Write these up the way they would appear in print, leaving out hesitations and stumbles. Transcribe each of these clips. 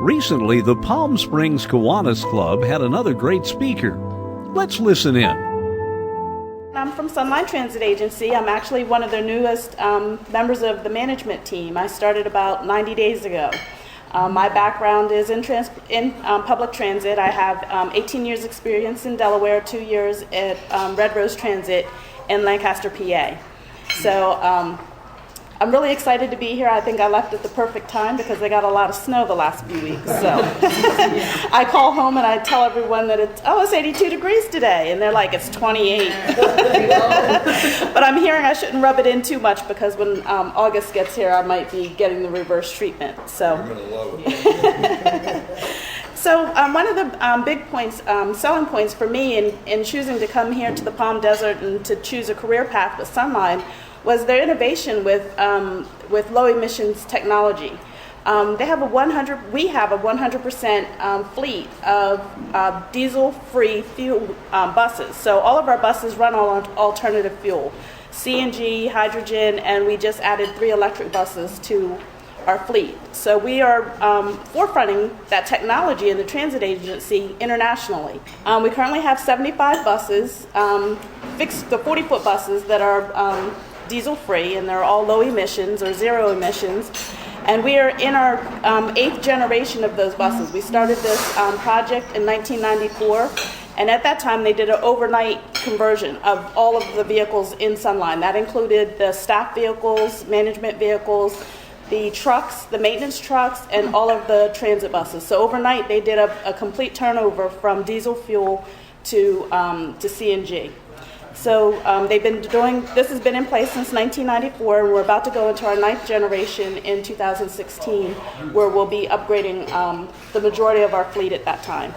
Recently, the Palm Springs Kiwanis Club had another great speaker. Let's listen in. I'm from SUNLINE Transit Agency. I'm actually one of their newest members of the management team. I started about 90 days ago. My background is in public transit. I have 18 years experience in Delaware, 2 years at Red Rose Transit in Lancaster, PA. So I'm really excited to be here. I think I left at the perfect time because they got a lot of snow the last few weeks. So I call home and I tell everyone that it's 82 degrees today. And they're like, it's 28. But I'm hearing I shouldn't rub it in too much because when August gets here, I might be getting the reverse treatment. So. You're going to love it. So one of the big points, selling points for me in choosing to come here to the Palm Desert and to choose a career path with SUNLINE was their innovation with low emissions technology. We have a 100% fleet of diesel-free fuel buses. So all of our buses run on alternative fuel, CNG, hydrogen, and we just added 3 electric buses to our fleet. So we are forefronting that technology in the transit agency internationally. We currently have 75 buses, the 40-foot buses that are diesel-free, and they're all low emissions or zero emissions. And we are in our 8th generation of those buses. We started this project in 1994, and at that time they did an overnight conversion of all of the vehicles in SUNLINE. That included the staff vehicles, management vehicles, the trucks, the maintenance trucks, and all of the transit buses. So overnight they did a complete turnover from diesel fuel to CNG. So this has been in place since 1994, and we're about to go into our 9th generation in 2016, where we'll be upgrading the majority of our fleet at that time.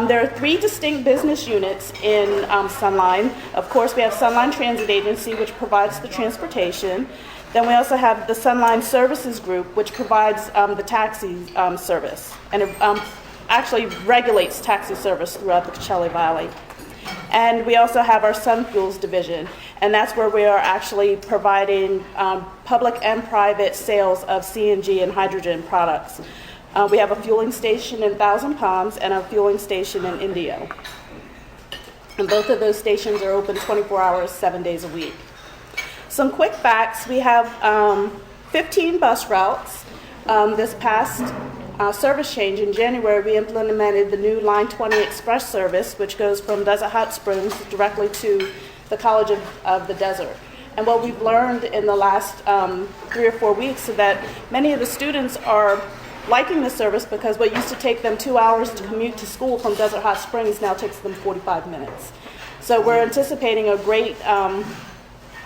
There are 3 distinct business units in SUNLINE. Of course, we have SUNLINE Transit Agency, which provides the transportation. Then we also have the SUNLINE Services Group, which provides the taxi service, and it actually regulates taxi service throughout the Coachella Valley. And we also have our Sun Fuels division, and that's where we are actually providing public and private sales of CNG and hydrogen products. We have a fueling station in Thousand Palms and a fueling station in Indio. And both of those stations are open 24 hours, 7 days a week. Some quick facts: we have 15 bus routes. This past service change in January, we implemented the new Line 20 Express service, which goes from Desert Hot Springs directly to the College of the Desert. And what we've learned in the last 3 or 4 weeks is that many of the students are liking the service because what used to take them 2 hours to commute to school from Desert Hot Springs now takes them 45 minutes. So we're anticipating a great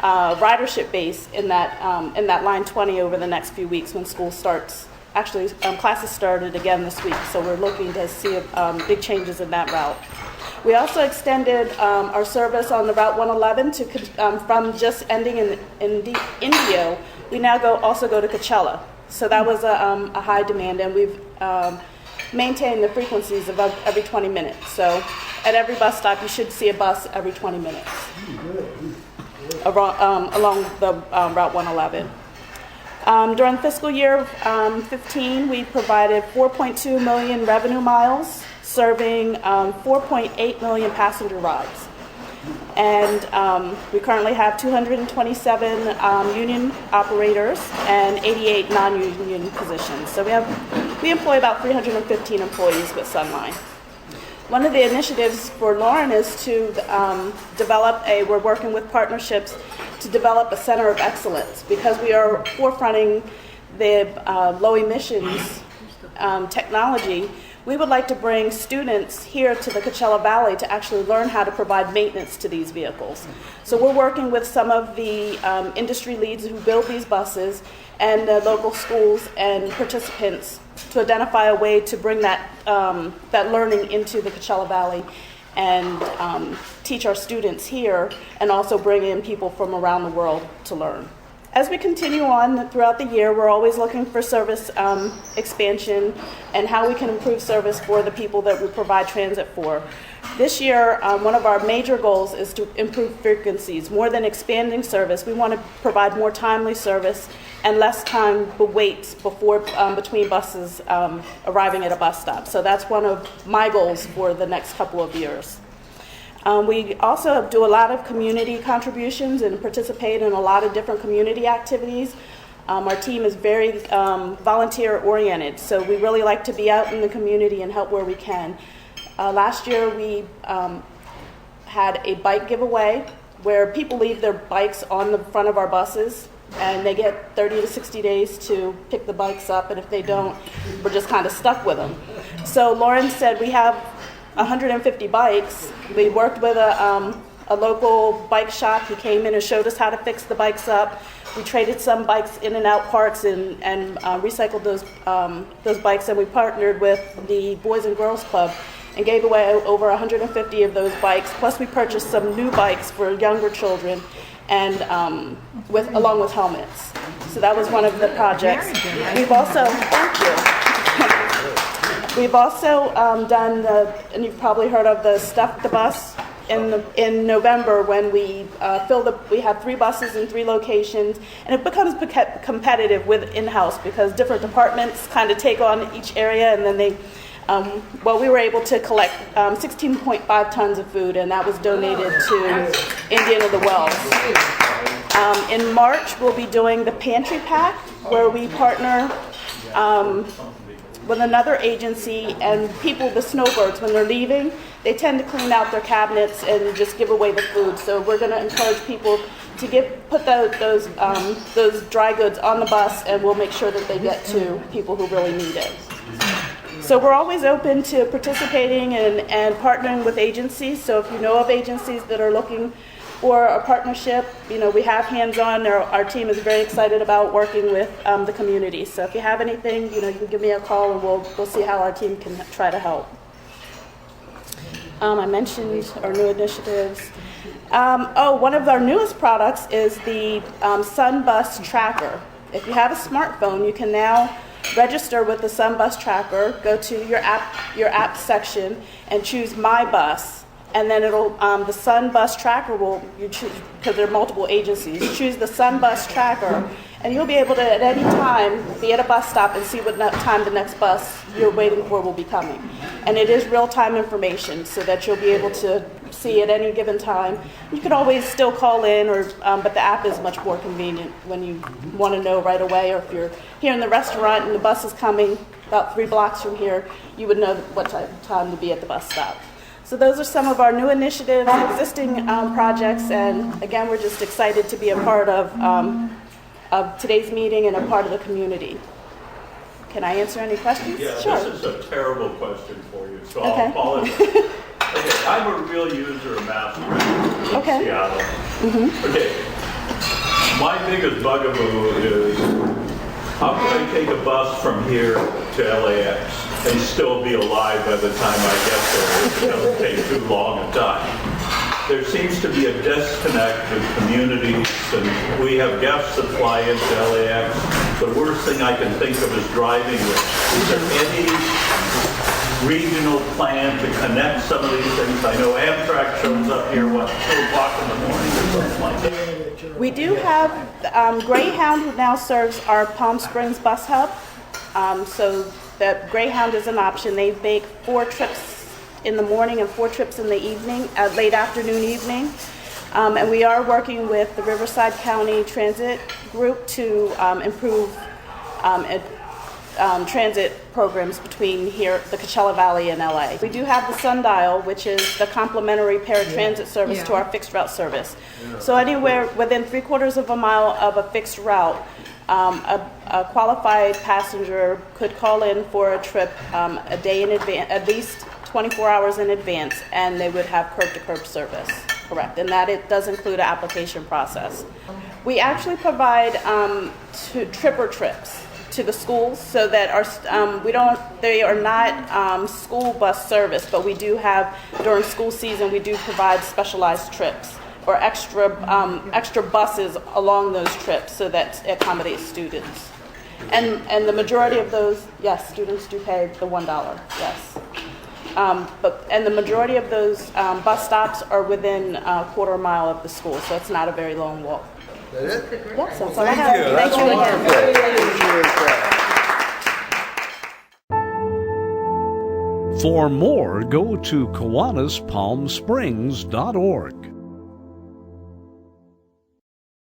ridership base in that Line 20 over the next few weeks when school starts. Actually, classes started again this week, so we're looking to see big changes in that route. We also extended our service on the Route 111 from just ending in Indio. We now also go to Coachella. So that was a high demand, and we've maintained the frequencies of every 20 minutes. So at every bus stop, you should see a bus every 20 minutes along the Route 111. During fiscal year 15, we provided 4.2 million revenue miles, serving 4.8 million passenger rides. And we currently have 227 union operators and 88 non-union positions. So we employ about 315 employees with SUNLINE. One of the initiatives for Lauren is to we're working with partnerships to develop a center of excellence, because we are forefronting the low emissions technology. We would like to bring students here to the Coachella Valley to actually learn how to provide maintenance to these vehicles. So we're working with some of the industry leads who build these buses and the local schools and participants to identify a way to bring that learning into the Coachella Valley and teach our students here, and also bring in people from around the world to learn. As we continue on throughout the year, we're always looking for service expansion and how we can improve service for the people that we provide transit for. This year, one of our major goals is to improve frequencies. More than expanding service, we want to provide more timely service and less time waits between buses arriving at a bus stop. So that's one of my goals for the next couple of years. We also do a lot of community contributions and participate in a lot of different community activities. Our team is very volunteer-oriented, so we really like to be out in the community and help where we can. Last year, we had a bike giveaway where people leave their bikes on the front of our buses, and they get 30 to 60 days to pick the bikes up, and if they don't, we're just kind of stuck with them. So Lauren said we have 150 bikes. We worked with a local bike shop. He came in and showed us how to fix the bikes up. We traded some bikes in and out parts and recycled those bikes, and we partnered with the Boys and Girls Club and gave away over 150 of those bikes. Plus, we purchased some new bikes for younger children, and along with helmets. So that was one of the projects. We've also, thank you. We've also done and you've probably heard of the Stuff the Bus in November, when we we have 3 buses in 3 locations, and it becomes competitive with in-house because different departments kind of take on each area, and then they. We were able to collect 16.5 tons of food, and that was donated to Indian of the Wells. In March, we'll be doing the Pantry Pack, where we partner with another agency, and people, the snowbirds, when they're leaving, they tend to clean out their cabinets and just give away the food. So we're going to encourage people to put those dry goods on the bus, and we'll make sure that they get to people who really need it. So we're always open to participating and partnering with agencies. So if you know of agencies that are looking for a partnership, we have hands-on. Our team is very excited about working with the community. So if you have anything, you can give me a call, and we'll see how our team can try to help. I mentioned our new initiatives. One of our newest products is the SunBus Tracker. If you have a smartphone, you can now register with the SunBus Tracker, go to your app section, and choose My Bus, and then it'll the SunBus Tracker you choose, because there are multiple agencies. You choose the SunBus Tracker, and you'll be able to at any time be at a bus stop and see what time the next bus you're waiting for will be coming. And it is real-time information, so that you'll be able to see at any given time. You can always still call in, but the app is much more convenient when you want to know right away, or if you're here in the restaurant and the bus is coming about 3 blocks from here, you would know what time to be at the bus stop. So those are some of our new initiatives, existing projects, and again, we're just excited to be a part of today's meeting and a part of the community. Can I answer any questions? Yeah, sure. This is a terrible question for you, so Okay. I'll apologize. Okay, I'm a real user of mass transit in Okay. Seattle. Mm-hmm. Okay, my biggest bugaboo is, how can I take a bus from here to LAX and still be alive by the time I get there if it doesn't take too long a time? There seems to be a disconnect with communities, and we have guests that fly into LAX. The worst thing I can think of is driving with. Is there any regional plan to connect some of these things? I know Amtrak shows up here, 2 o'clock in the morning or something like that. We do have Greyhound, who now serves our Palm Springs bus hub. So the Greyhound is an option. They make 4 trips in the morning and 4 trips in the evening, late afternoon, evening. And we are working with the Riverside County Transit Group to improve transit programs between here, the Coachella Valley, and LA. We do have the Sundial, which is the complimentary paratransit service to our fixed route service. So anywhere within 3/4 of a mile of a fixed route, a qualified passenger could call in for a trip a day in advance, at least 24 hours in advance, and they would have curb-to-curb service. Correct, and that it does include an application process. We actually provide tripper trips to the schools, so that they are not school bus service, but we do have, during school season, we do provide specialized trips or extra buses along those trips, so that it accommodates students. And the majority of those, yes, students do pay the $1, yes. And the majority of those bus stops are within a 1/4 mile of the school, so it's not a very long walk. That it? Yes, that's all I Thank have. you. That's Thank you again. wonderful. Appreciate that. For more, go to KIWANISPalmSprings.org.